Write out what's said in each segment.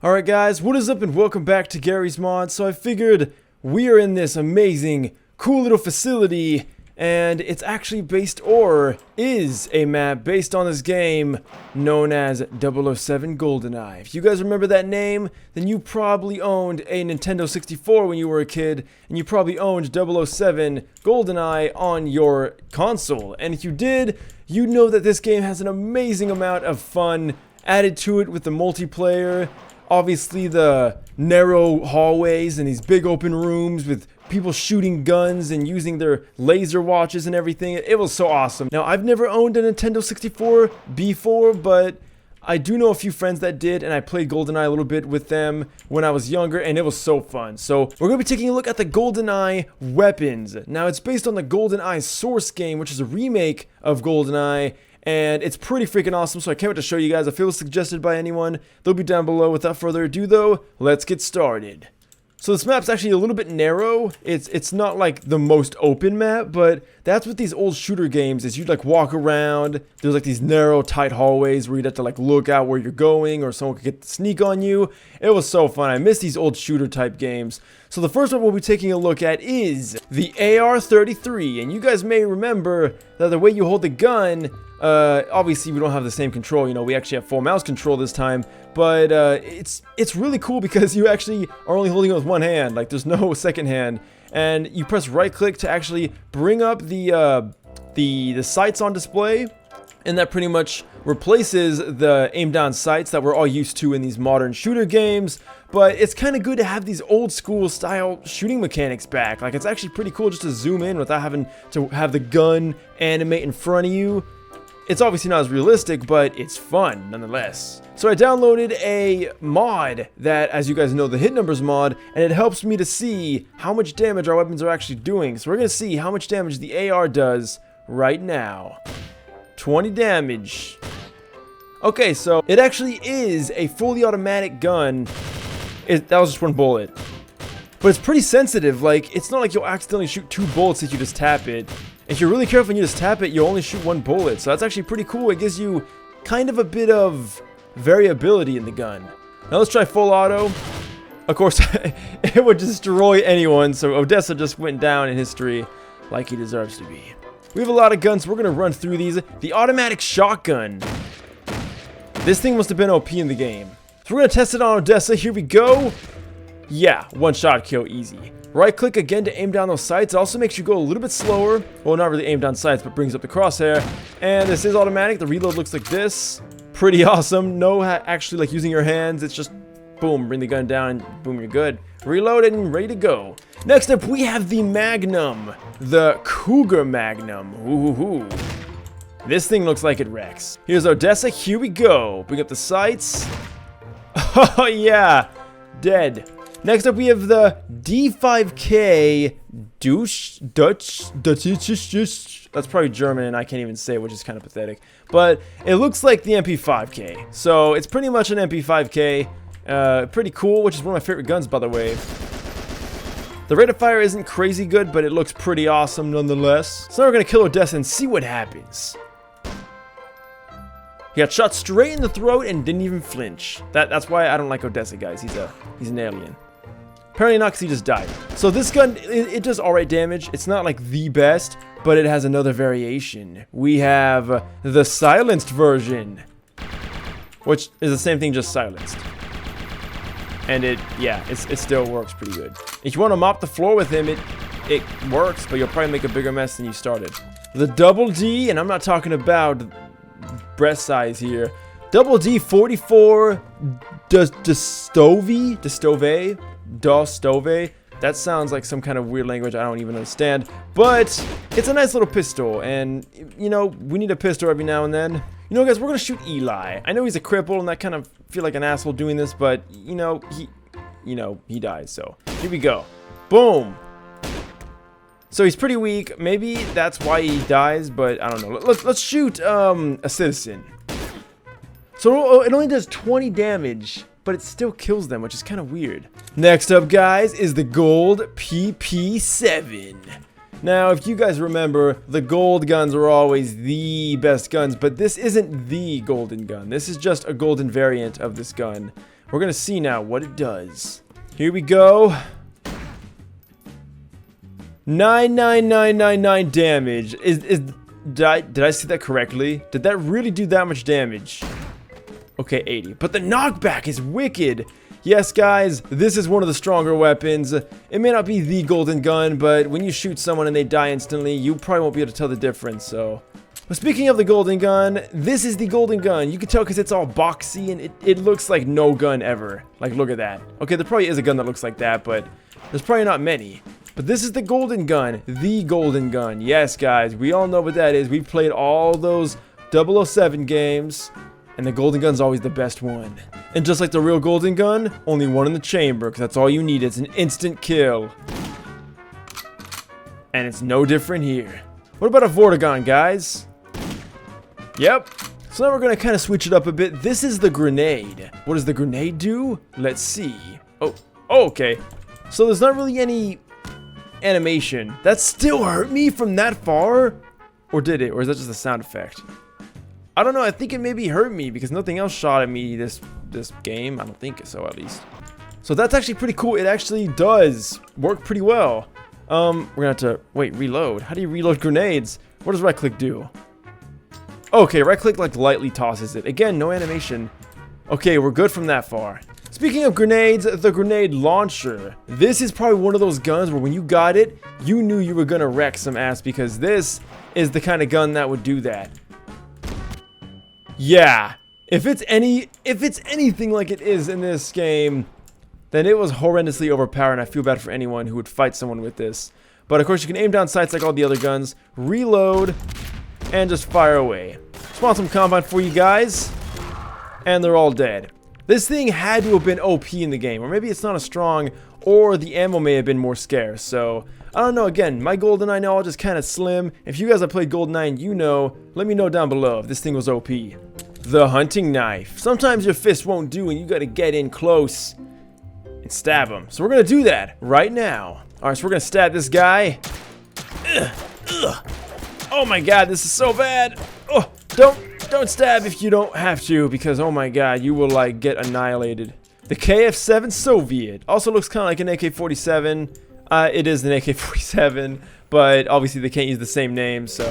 Alright guys, what is up and welcome back to Gary's Mod. So I figured we are in this amazing, cool little facility, and it's actually based, or is a map based on this game known as 007 GoldenEye. If you guys remember that name, then you probably owned a Nintendo 64 when you were a kid, and you probably owned 007 GoldenEye on your console. And if you did, you know that this game has an amazing amount of fun added to it with the multiplayer. Obviously the narrow hallways and these big open rooms with people shooting guns and using their laser watches and everything. It was so awesome. Now, I've never owned a Nintendo 64 before, but I do know a few friends that did, and I played GoldenEye a little bit with them when I was younger, and it was so fun. So we're going to be taking a look at the GoldenEye weapons. Now, it's based on the GoldenEye Source game, which is a remake of GoldenEye, and it's pretty freaking awesome, so I can't wait to show you guys. If it was suggested by anyone, they'll be down below. Without further ado, though, let's get started. So this map's actually a little bit narrow. It's not like the most open map, but that's what these old shooter games is. You'd like walk around. There's like these narrow, tight hallways where you'd have to like look out where you're going, or someone could get the sneak on you. It was so fun. I miss these old shooter type games. So the first one we'll be taking a look at is the AR-33, and you guys may remember that the way you hold the gun, obviously we don't have the same control, you know, we actually have full mouse control this time, but it's really cool because you actually are only holding it with one hand, like there's no second hand, and you press right click to actually bring up the sights on display, and that pretty much replaces the aim down sights that we're all used to in these modern shooter games. But it's kind of good to have these old school style shooting mechanics back. Like, it's actually pretty cool just to zoom in without having to have the gun animate in front of you. It's obviously not as realistic, but it's fun nonetheless. So I downloaded a mod that, as you guys know, the hit numbers mod, and it helps me to see how much damage our weapons are actually doing. So we're going to see how much damage the AR does right now. 20 damage. Okay, so it actually is a fully automatic gun. That was just one bullet. But it's pretty sensitive. Like, it's not like you'll accidentally shoot two bullets if you just tap it. If you're really careful and you just tap it, you'll only shoot one bullet. So that's actually pretty cool. It gives you kind of a bit of variability in the gun. Now let's try full auto. Of course, it would destroy anyone. So Odessa just went down in history like he deserves to be. We have a lot of guns. So we're going to run through these. The automatic shotgun. This thing must have been OP in the game. So we're going to test it on Odessa. Here we go. Yeah, one shot kill, easy. Right click again to aim down those sights. It also makes you go a little bit slower. Well, not really aim down sights, but brings up the crosshair. And this is automatic. The reload looks like this. Pretty awesome. No actually like using your hands. It's just boom, bring the gun down and boom, you're good. Reloaded and ready to go. Next up, we have the Magnum. The Cougar Magnum. Ooh. This thing looks like it wrecks. Here's Odessa. Here we go. Bring up the sights. Oh yeah, dead. Next up, we have the D5K Dutch. That's probably German, and I can't even say, which is kind of pathetic. But it looks like the MP5K, so it's pretty much an MP5K. Pretty cool, which is one of my favorite guns, by the way. The rate of fire isn't crazy good, but it looks pretty awesome nonetheless. So now we're gonna kill Odessa and see what happens. He got shot straight in the throat and didn't even flinch. That's why I don't like Odessa, guys. He's an alien. Apparently not, because he just died. So this gun, it does alright damage. It's not like the best, but it has another variation. We have the silenced version, which is the same thing, just silenced. And it still works pretty good. If you want to mop the floor with him, it works, but you'll probably make a bigger mess than you started. The Double D, and I'm not talking about breast size here. Double D 44 Dostove. That sounds like some kind of weird language I don't even understand. But it's a nice little pistol, and you know, we need a pistol every now and then. You know, guys, we're gonna shoot Eli. I know he's a cripple, and I kind of feel like an asshole doing this, but you know, he dies. So here we go. Boom. So he's pretty weak. Maybe that's why he dies, but I don't know. Let's shoot a citizen. So it only does 20 damage, but it still kills them, which is kind of weird. Next up, guys, is the Gold PP7. Now, if you guys remember, the gold guns were always the best guns, but this isn't the golden gun. This is just a golden variant of this gun. We're gonna see now what it does. Here we go. 99999 damage. Did I see that correctly? Did that really do that much damage? Okay, 80. But the knockback is wicked. Yes, guys, this is one of the stronger weapons. It may not be the golden gun, but when you shoot someone and they die instantly, you probably won't be able to tell the difference, so. But speaking of the golden gun, this is the golden gun. You can tell because it's all boxy and it looks like no gun ever. Like, look at that. Okay, there probably is a gun that looks like that, but there's probably not many. But this is the golden gun. The golden gun. Yes, guys, we all know what that is. We've played all those 007 games, and the golden gun's always the best one. And just like the real golden gun, only one in the chamber, because that's all you need. It's an instant kill. And it's no different here. What about a Vortigern, guys? Yep. So now we're going to kind of switch it up a bit. This is the grenade. What does the grenade do? Let's see. Oh, okay. So there's not really any animation. That still hurt me from that far? Or did it? Or is that just a sound effect? I don't know. I think it maybe hurt me because nothing else shot at me this game. I don't think so, at least. So that's actually pretty cool. It actually does work pretty well. We're gonna have to wait, reload. How do you reload grenades? What does right click do? Okay, right click like lightly tosses it. Again, no animation. Okay, we're good from that far. Speaking of grenades, the grenade launcher. This is probably one of those guns where when you got it, you knew you were gonna wreck some ass because this is the kind of gun that would do that. Yeah, if it's anything like it is in this game, then it was horrendously overpowered. I feel bad for anyone who would fight someone with this. But of course, you can aim down sights like all the other guns, reload, and just fire away. Spawn some combat for you guys, and they're all dead. This thing had to have been OP in the game, or maybe it's not as strong, or the ammo may have been more scarce. So I don't know. Again, my GoldenEye knowledge is kind of slim. If you guys have played GoldenEye and you know, let me know down below if this thing was OP. The hunting knife. Sometimes your fist won't do and you gotta get in close and stab him. So we're gonna do that right now. Alright, so we're gonna stab this guy. Ugh, ugh. Oh my god, this is so bad. Oh, don't stab if you don't have to, because oh my god, you will like get annihilated. The KF-7 Soviet also looks kind of like an AK-47. It is an AK-47, but obviously they can't use the same name, so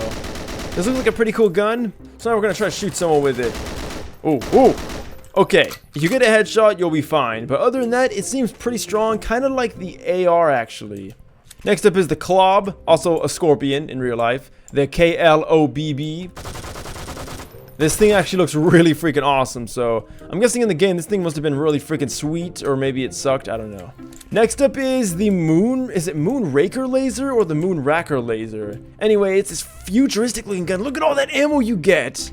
this looks like a pretty cool gun. So now we're gonna try to shoot someone with it. Oh, oh. Okay, if you get a headshot, you'll be fine. But other than that, it seems pretty strong, kind of like the AR actually. Next up is the Klobb, also a scorpion in real life. The KLOBB. This thing actually looks really freaking awesome, so I'm guessing in the game this thing must have been really freaking sweet, or maybe it sucked, I don't know. Next up is the is it Moonraker laser or the Moonraker laser? Anyway, it's this futuristic looking gun. Look at all that ammo you get!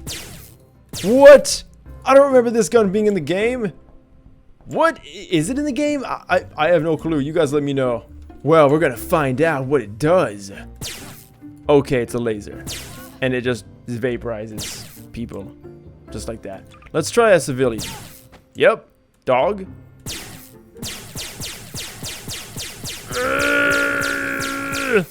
What? I don't remember this gun being in the game. What? Is it in the game? I have no clue. You guys let me know. Well, we're gonna find out what it does. Okay, it's a laser. And it just vaporizes people. Just like that. Let's try a civilian. Yep. Dog.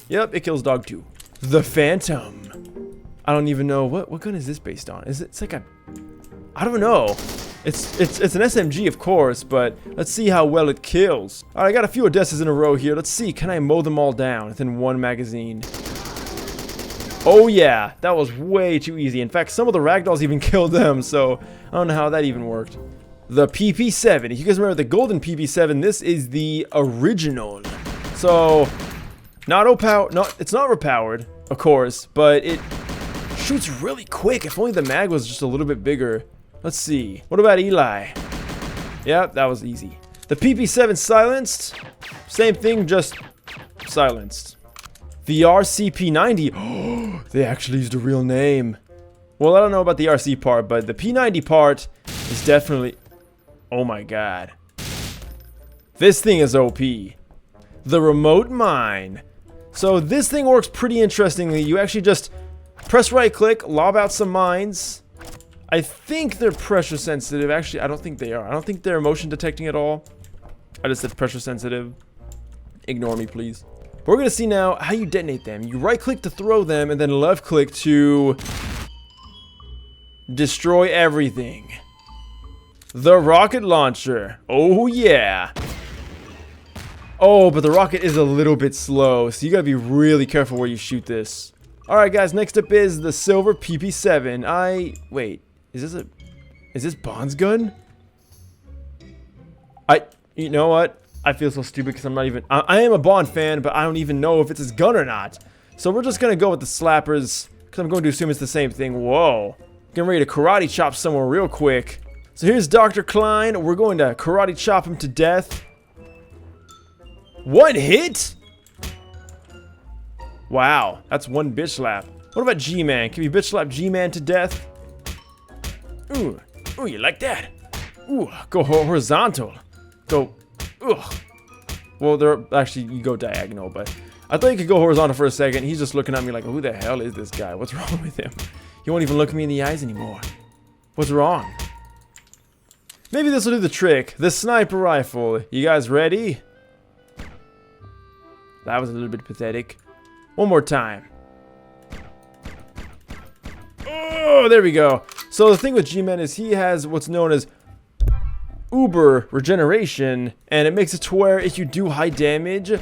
Yep, it kills dog too. The Phantom. I don't even know. What gun is this based on? It's like a... I don't know. It's an SMG, of course, but let's see how well it kills. Alright, I got a few Odessas in a row here. Let's see. Can I mow them all down within one magazine? Oh yeah, that was way too easy. In fact, some of the ragdolls even killed them, so I don't know how that even worked. The PP7. If you guys remember the golden PP7, this is the original. So, it's not overpowered, of course, but it shoots really quick. If only the mag was just a little bit bigger. Let's see. What about Eli? Yeah, that was easy. The PP7 silenced. Same thing, just silenced. The RCP-90. Oh, they actually used a real name. Well, I don't know about the RC part, but the P90 part is definitely... Oh my god. This thing is OP. The remote mine. So this thing works pretty interestingly. You actually just press right click, lob out some mines. I think they're pressure sensitive. Actually, I don't think they are. I don't think they're motion detecting at all. I just said pressure sensitive. Ignore me, please. But we're going to see now how you detonate them. You right click to throw them and then left click to destroy everything. the rocket launcher. Oh yeah. Oh, but the rocket is a little bit slow, so you gotta be really careful where you shoot this. Alright guys, next up is the silver PP7. Wait, is this Bond's gun? You know what? I feel so stupid because I'm not even, I am a Bond fan, but I don't even know if it's his gun or not. So we're just gonna go with the slappers, because I'm going to assume it's the same thing. Whoa. Getting ready to karate chop someone real quick. So here's Dr. Klein. We're going to karate chop him to death. One hit? Wow, that's one bitch slap. What about G-Man? Can we bitch slap G-Man to death? Ooh, you like that? Ooh, go horizontal. Go, ugh. Well, actually, you go diagonal, but I thought you could go horizontal for a second. He's just looking at me like, who the hell is this guy? What's wrong with him? He won't even look me in the eyes anymore. What's wrong? Maybe this will do the trick. The sniper rifle. You guys ready? That was a little bit pathetic. One more time. Oh, there we go. So the thing with G-Man is he has what's known as uber regeneration, and it makes it to where if you do high damage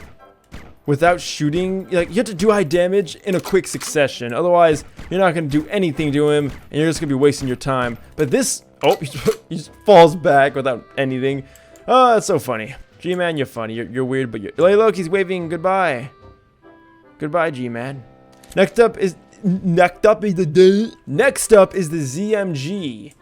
without shooting, like, you have to do high damage in a quick succession. Otherwise, you're not going to do anything to him, and you're just going to be wasting your time. But this, oh, he just falls back without anything. Oh, that's so funny. G-Man, you're funny. You're weird, but you're... Hey, look, he's waving goodbye. Goodbye, G-Man. Next up is the ZMG.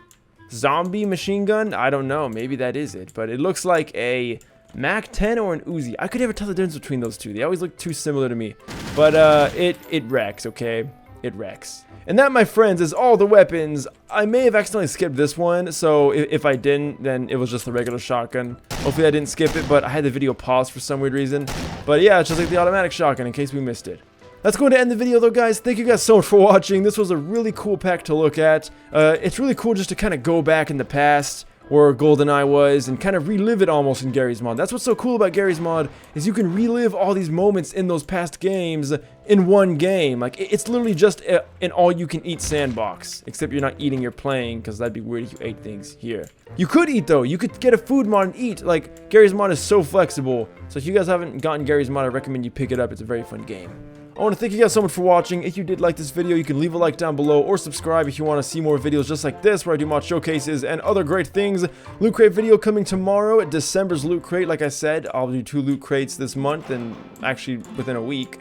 Zombie machine gun? I don't know. Maybe that is it. But it looks like a MAC-10 or an Uzi. I could never tell the difference between those two. They always look too similar to me. But it wrecks, okay? It wrecks. And that, my friends, is all the weapons. I may have accidentally skipped this one, so if I didn't, then it was just the regular shotgun. Hopefully I didn't skip it, but I had the video paused for some weird reason. But yeah, it's just like the automatic shotgun in case we missed it. That's going to end the video though, guys. Thank you guys so much for watching. This was a really cool pack to look at. It's really cool just to kind of go back in the past where GoldenEye was and kind of relive it almost in Garry's Mod. That's what's so cool about Garry's Mod is you can relive all these moments in those past games in one game. Like, it's literally just an all-you-can-eat sandbox, except you're not eating, you're playing, because that'd be weird if you ate things here. You could eat though. You could get a food mod and eat. Like, Garry's Mod is so flexible. So if you guys haven't gotten Garry's Mod, I recommend you pick it up. It's a very fun game. I want to thank you guys so much for watching. If you did like this video, you can leave a like down below or subscribe if you want to see more videos just like this where I do mod showcases and other great things. Loot Crate video coming tomorrow, December's Loot Crate. Like I said, I'll do 2 Loot Crates this month and actually within a week.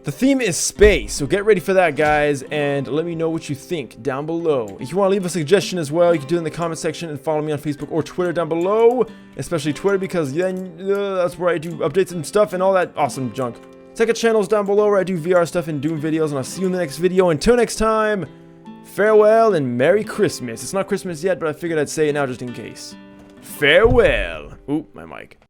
The theme is space, so get ready for that, guys, and let me know what you think down below. If you want to leave a suggestion as well, you can do it in the comment section and follow me on Facebook or Twitter down below, especially Twitter because then that's where I do updates and stuff and all that awesome junk. Check out channels down below where I do VR stuff and Doom videos, and I'll see you in the next video. Until next time, farewell and Merry Christmas. It's not Christmas yet, but I figured I'd say it now just in case. Farewell. Ooh, my mic.